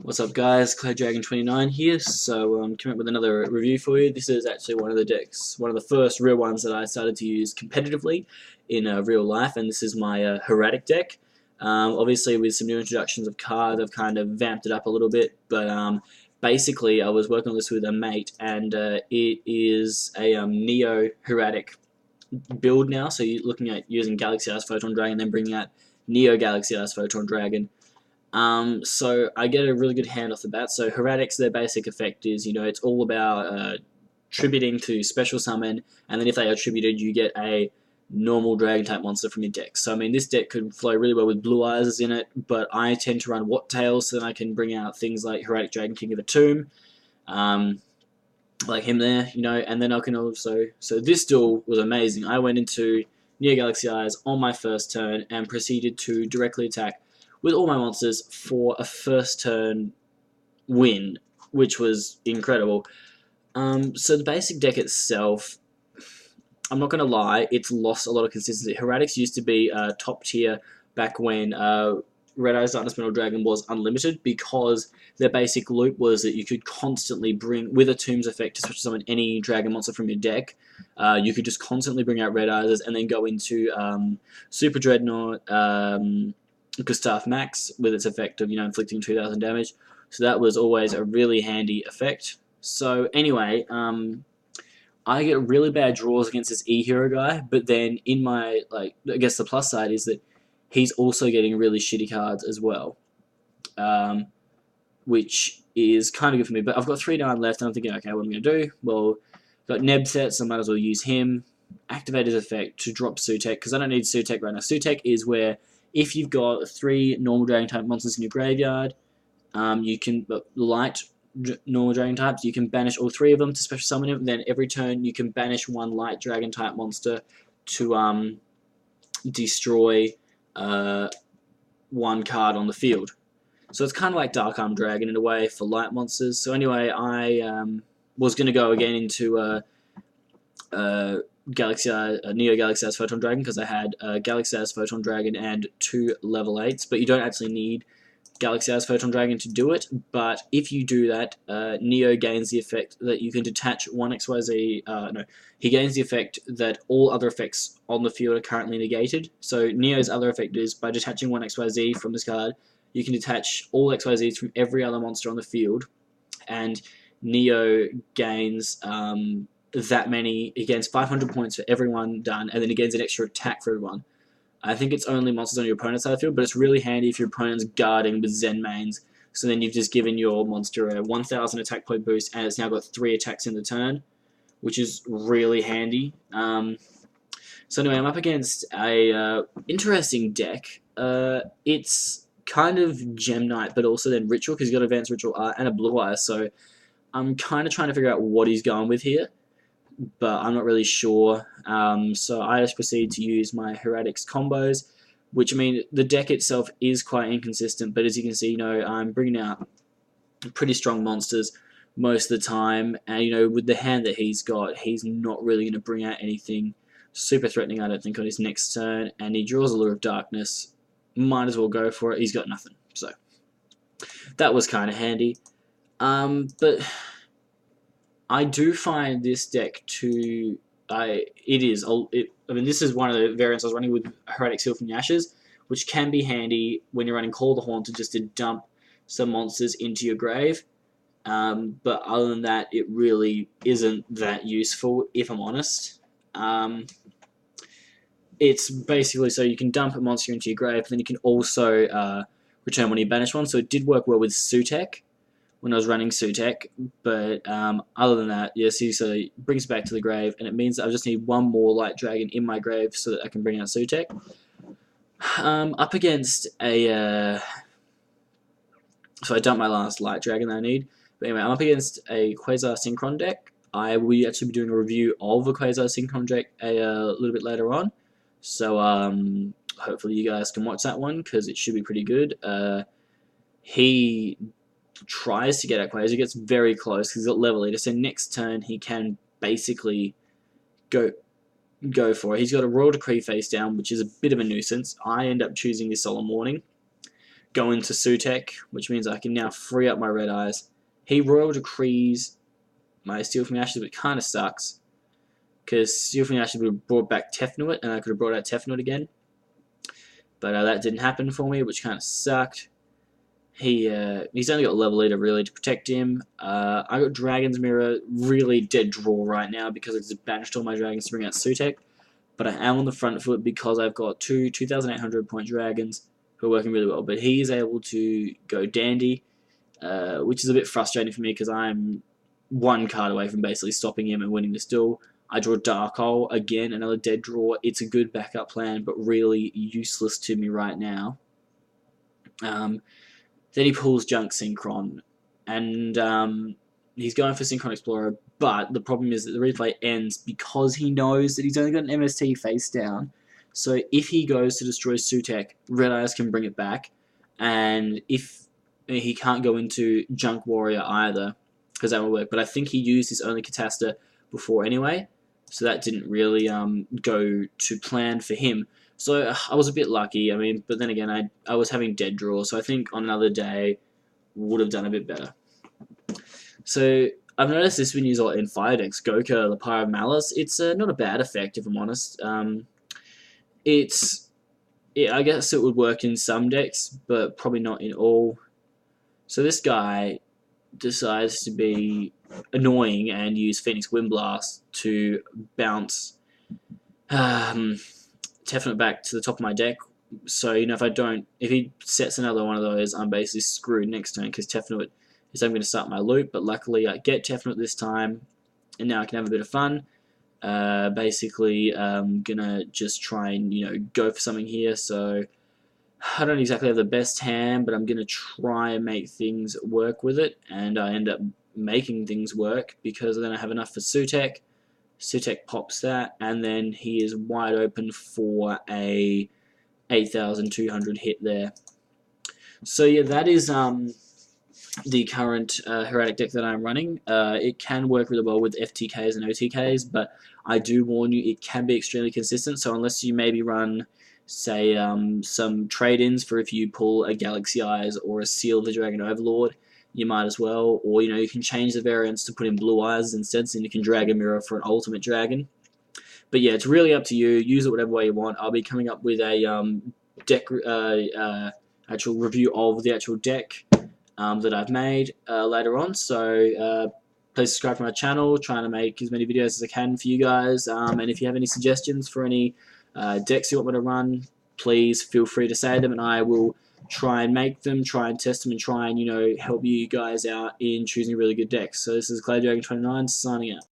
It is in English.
What's up guys, Claydragon29 here, so coming up with another review for you. This is actually one of the decks, one of the first real ones that I started to use competitively in real life, and this is my Hieratic deck. Obviously with some new introductions of cards, I've kind of vamped it up a little bit, but basically I was working on this with a mate, and it is a Neo Hieratic build now, so you're looking at using Galaxy Eyes Photon Dragon, then bringing out Neo Galaxy Eyes Photon Dragon. So I get a really good hand off the bat. So Hieratics, their basic effect is, it's all about tributing to special summon, and then if they are tributed, you get a normal dragon type monster from your deck. So I mean, this deck could flow really well with Blue Eyes in it, but I tend to run What Tails, so then I can bring out things like Hieratic Dragon King of the Tomb, like him there, and then I can also. So this duel was amazing. I went into Neo Galaxy Eyes on my first turn and proceeded to directly attack with all my monsters for a first turn win, which was incredible. So the basic deck itself, I'm not going to lie, it's lost a lot of consistency. Hieratics used to be top tier back when Red Eyes Darkness Metal Dragon was unlimited, because their basic loop was that you could constantly bring, with a Tomb's effect to special summon any dragon monster from your deck, you could just constantly bring out Red Eyes and then go into Super Dreadnought, Gustav Max with its effect of inflicting 2,000 damage. So that was always a really handy effect. So anyway, I get really bad draws against this E-Hero guy, but then in my, I guess the plus side is that he's also getting really shitty cards as well, which is kind of good for me. But I've got 3 down left, and I'm thinking, okay, what am I going to do? Well, I've got Neb set, so I might as well use him. Activate his effect to drop Sutek, because I don't need Sutek right now. Sutek is where if you've got 3 normal dragon type monsters in your graveyard, you can light normal dragon types. You can banish all 3 of them to special summon them. Then every turn you can banish 1 light dragon type monster to destroy 1 card on the field. So it's kind of like Dark Arm Dragon in a way for light monsters. So anyway, I was going to go again into Neo Galaxy Eyes Photon Dragon, because I had Galaxy Eyes Photon Dragon and 2 level 8s, but you don't actually need Galaxy Eyes Photon Dragon to do it. But if you do that, Neo gains the effect that you can detach 1 XYZ. No, he gains the effect that all other effects on the field are currently negated. So Neo's other effect is by detaching 1 XYZ from this card, you can detach all XYZs from every other monster on the field, and Neo gains that many. He gains 500 points for everyone done, and then he gains an extra attack for everyone. I think it's only monsters on your opponent's side of the field, but it's really handy if your opponent's guarding with Zen mains. So then you've just given your monster a 1,000 attack point boost, and it's now got 3 attacks in the turn, which is really handy. So anyway, I'm up against a interesting deck. It's kind of Gem Knight, but also then Ritual, because he's got Advanced Ritual Art and a Blue Eye. So I'm kind of trying to figure out what he's going with here, but I'm not really sure. So I just proceed to use my Hieratics combos, which mean the deck itself is quite inconsistent, but as you can see, I'm bringing out pretty strong monsters most of the time, and with the hand that he's got, he's not really going to bring out anything super threatening, I don't think, on his next turn, and he draws a Lure of Darkness. Might as well go for it. He's got nothing, so that was kind of handy. But I do find this deck to I mean, this is one of the variants I was running with Hieratic Seal from the Ashes, which can be handy when you're running Call the Haunted, just to dump some monsters into your grave. But other than that, it really isn't that useful, if I'm honest. It's basically so you can dump a monster into your grave, but then you can also return when you banish one. So it did work well with Sutek when I was running Sutek, but other than that, yeah, see, so it brings it back to the grave, and it means that I just need 1 more light dragon in my grave so that I can bring out Sutek. Up against a... so I dumped my last light dragon that I need, but anyway, I'm up against a Quasar Synchron deck. I will actually be doing a review of the Quasar Synchron deck a little bit later on, so hopefully you guys can watch that one, because it should be pretty good. He tries to get at Quasar, gets very close because he's got level 8, so next turn he can basically go for it. He's got a Royal Decree face down, which is a bit of a nuisance. I end up choosing this Solemn Warning, go into Sutek, which means I can now free up my Red Eyes. He Royal Decrees my Steel from the Ashes, but it kind of sucks, because Steel from the Ashes would have brought back Tefnuit, and I could have brought out Tefnuit again. But that didn't happen for me, which kind of sucked. He's only got level leader really to protect him. I got Dragon's Mirror, really dead draw right now because I just banished all my dragons to bring out Sutek. But I am on the front foot because I've got two 2,800 point dragons who are working really well. But he is able to go Dandy, which is a bit frustrating for me because I'm one card away from basically stopping him and winning this duel. I draw Dark Hole, again, another dead draw. It's a good backup plan, but really useless to me right now. Then he pulls Junk Synchron, and he's going for Synchron Explorer, but the problem is that the replay ends because he knows that he's only got an MST face down. So if he goes to destroy Sutek, Red Eyes can bring it back, and if he can't go into Junk Warrior either, because that will work. But I think he used his only Catasta before anyway, so that didn't really go to plan for him. So I was a bit lucky, I mean, but then again, I was having dead draw, so I think on another day would have done a bit better. So I've noticed this when you use a lot in fire decks. Goka, the Pyre of Malice, it's not a bad effect if I'm honest. I guess it would work in some decks, but probably not in all. So this guy decides to be annoying and use Phoenix Windblast to bounce Tefnuit back to the top of my deck. So, you know, if he sets another one of those, I'm basically screwed next turn because Tefnuit is I'm going to start my loop. But luckily, I get Tefnuit this time, and now I can have a bit of fun. Basically, I'm gonna just try and go for something here. So I don't exactly have the best hand, but I'm gonna try and make things work with it, and I end up making things work because then I have enough for Sutek. Sutek pops that, and then he is wide open for a 8,200 hit there. So yeah, that is the current Hieratic deck that I'm running. It can work really well with FTKs and OTKs, but I do warn you, it can be extremely consistent. So unless you maybe run, say, some trade-ins for if you pull a Galaxy Eyes or a Seal the Dragon Overlord, you might as well. Or you can change the variants to put in Blue Eyes instead, so you can Dragon Mirror for an Ultimate Dragon. But yeah, it's really up to you. Use it whatever way you want. I'll be coming up with a deck actual review of the actual deck that I've made later on. So please subscribe to my channel. Trying to make as many videos as I can for you guys. And if you have any suggestions for any decks you want me to run, please feel free to say them, and I will try and make them, try and test them, and try and help you guys out in choosing really good decks. So this is Claydragon29 signing out.